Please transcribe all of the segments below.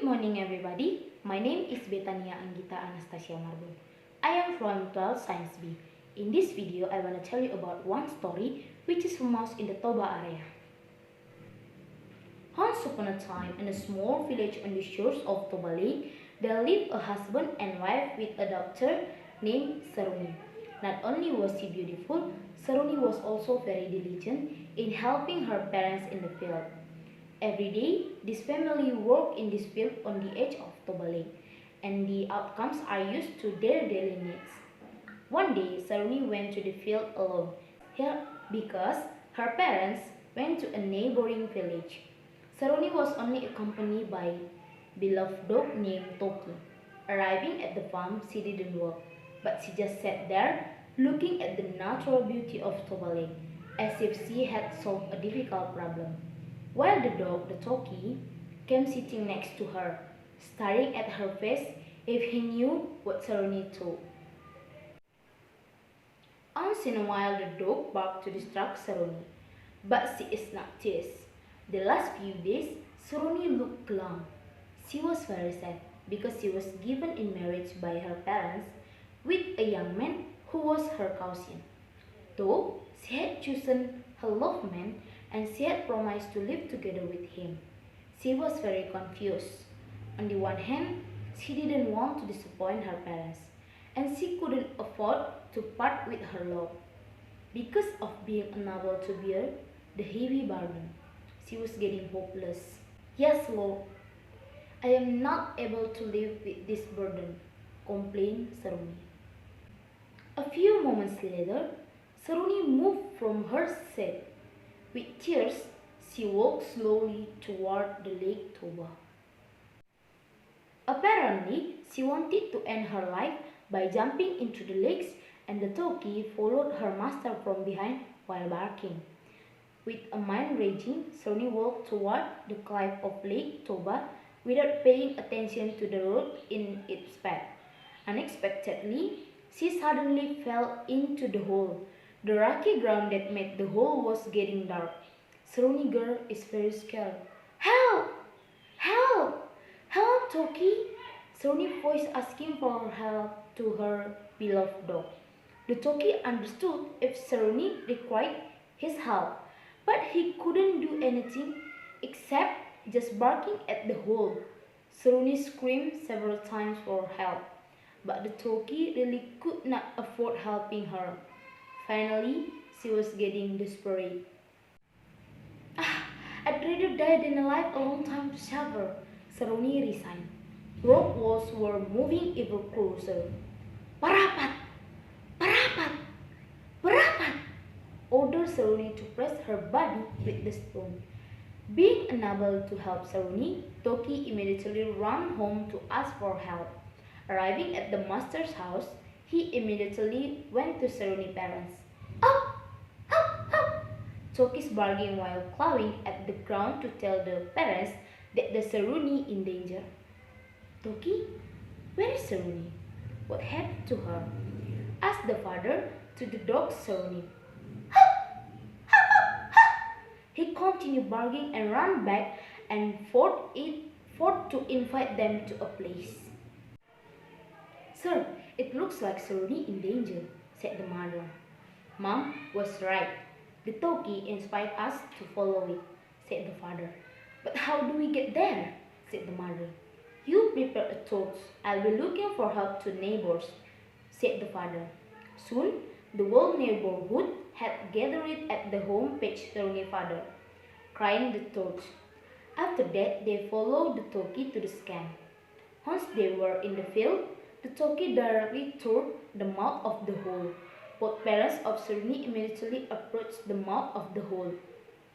Good morning everybody, my name is Betania Anastasia Marbun. I am from 12 Science B. In this video, I want to tell you about one story which is famous in the Toba area. Once upon a time, in a small village on the shores of Toba Lake, there lived a husband and wife with a daughter named Saruni. Not only was she beautiful, Saruni was also very diligent in helping her parents in the field. Every day, this family worked in this field on the edge of Toba Lake, and the outcomes are used to their daily needs. One day, Saruni went to the field alone, because her parents went to a neighboring village. Saruni was only accompanied by a beloved dog named Toki. Arriving at the farm, she didn't work, but she just sat there, looking at the natural beauty of Toba Lake, as if she had solved a difficult problem. While the dog, the Toki, came sitting next to her, staring at her face if he knew what Saruni thought. Once in a while the dog barked to distract Saruni, but she is not this. The last few days, Saruni looked glum. She was very sad because she was given in marriage by her parents with a young man who was her cousin. Though she had chosen her loved man and she had promised to live together with him, she was very confused. On the one hand, she didn't want to disappoint her parents, and she couldn't afford to part with her love. Because of being unable to bear the heavy burden, she was getting hopeless. "Yes, Lord, I am not able to live with this burden," complained Saruni. A few moments later, Saruni moved from her seat. With tears, she walked slowly toward the Lake Toba. Apparently, she wanted to end her life by jumping into the lakes, and the Toki followed her master from behind while barking. With a mind raging, Saruni walked toward the cliff of Lake Toba without paying attention to the road in its path. Unexpectedly, she suddenly fell into the hole. The rocky ground that made the hole was getting dark. Saruni girl is very scared. "Help! Help! Help, Toki!" Saruni voice asking for help to her beloved dog. The Toki understood if Saruni required his help, but he couldn't do anything except just barking at the hole. Saruni screamed several times for help, but the Toki really could not afford helping her. Finally, she was getting desperate. "I'd rather die than alive a long time to suffer," Saruni resigned. Rock walls were moving ever closer. "Parapat! Parapat! Parapat!" ordered Saruni to press her body with the stone. Being unable to help Saruni, Toki immediately ran home to ask for help. Arriving at the master's house, he immediately went to Saruni's parents. "Help! Help! Help!" Toki's barking while clawing at the ground to tell the parents that the Saruni in danger. "Toki, where is Saruni? What happened to her?" asked the father to the dog Saruni. "Help! Help! Help! Help!" He continued barking and ran back and forth to invite them to a place. "Sir, it looks like Saruni in danger," said the mother. "Mom was right. The Toki inspired us to follow it," said the father. "But how do we get there?" said the mother. "You prepare a torch. I'll be looking for help to neighbors," said the father. Soon, the whole neighborhood had gathered at the home page Saruni's father, carrying the torch. After that, they followed the Toki to the camp. Once they were in the field, the Toki directly toward the mouth of the hole. Both parents of Saruni immediately approached the mouth of the hole.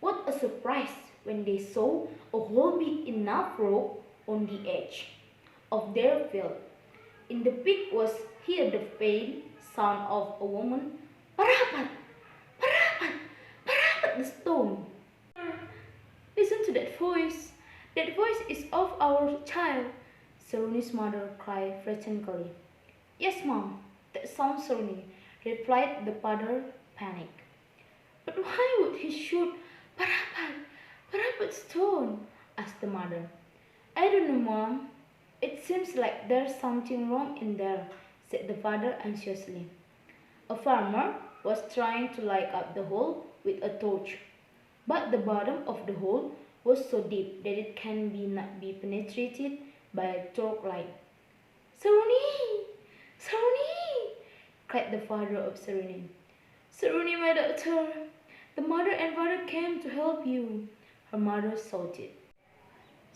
What a surprise when they saw a hole big enough rock on the edge of their field. In the pit was heard the faint sound of a woman, "Parapat! Parapat! Parapat!" the stone. "Listen to that voice. That voice is of our child," Saruni's mother cried frantically. "Yes, Mom, that sounds Saruni," replied the father, panicked. "But why would he shoot Parapat stone?" asked the mother. "I don't don't know, Mom. It seems like there's something wrong in there, said the father anxiously. A farmer was trying to light up the hole with a torch, but the bottom of the hole was so deep that it not be penetrated by a torch light. Saruni! Saruni! Cried the father of Saruni. Saruni, my daughter! The mother and father came to help you, her mother shouted.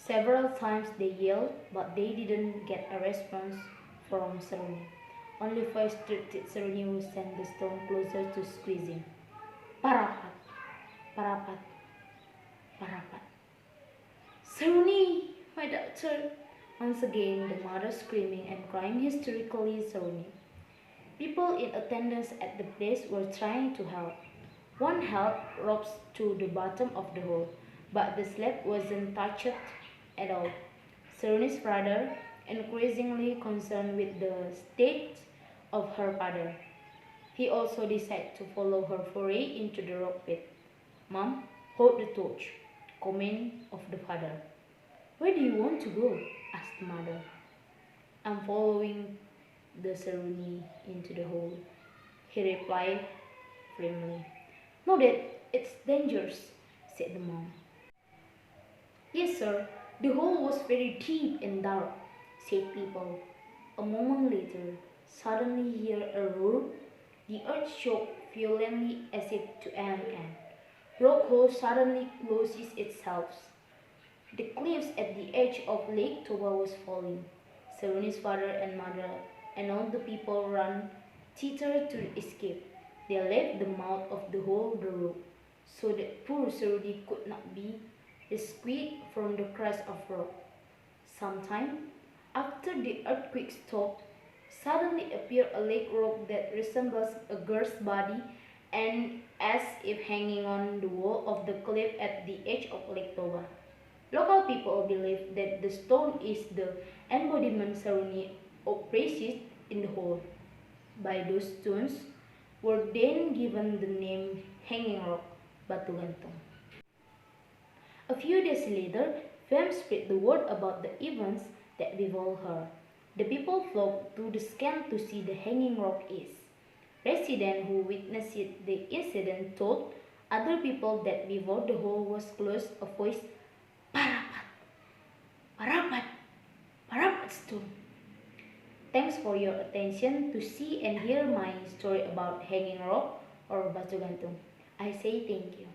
Several times they yelled, but they didn't get a response from Saruni. Only frustrated Saruni would send the stone closer to squeezing. Parapat, parapat, parapat. Saruni, my daughter! Once again, the mother screaming and crying hysterically, Saruni. People in attendance at the place were trying to help. One held ropes to the bottom of the hole, but the slab wasn't touched at all. Saruni's brother, increasingly concerned with the state of her father, he also decided to follow her foray into the rock pit. Mom, hold the torch, command of the father. Where do you want to go? Asked the mother. I'm following the Saruni into the hole, he replied firmly. No, Dad, it's dangerous, said the mom. Yes, sir, the hole was very deep and dark, said people. A moment later, suddenly hear a roar. The earth shook violently as if to an end. Rock hole suddenly closes itself. The cliffs at the edge of Lake Toba was falling. Saruni's father and mother and all the people ran thither to escape. They left the mouth of the hole broke, so that poor Saruni could not be rescued from the crash of rock. Sometime after the earthquake stopped, suddenly appeared a lake rock that resembles a girl's body and as if hanging on the wall of the cliff at the edge of Lake Toba. Local people believe that the stone is the embodiment Saruni operated in the hole. By those stones were then given the name Hanging Rock, Batu Gantung. A few days later, fame spread the word about the events that befell her. The people flocked to the camp to see the Hanging Rock is. Residents who witnessed the incident told other people that before the hole was closed, a voice, Parapat, Parapat, Parapat stone. Thanks for your attention to see and hear my story about Hanging Rock or Batu Gantung. I say thank you.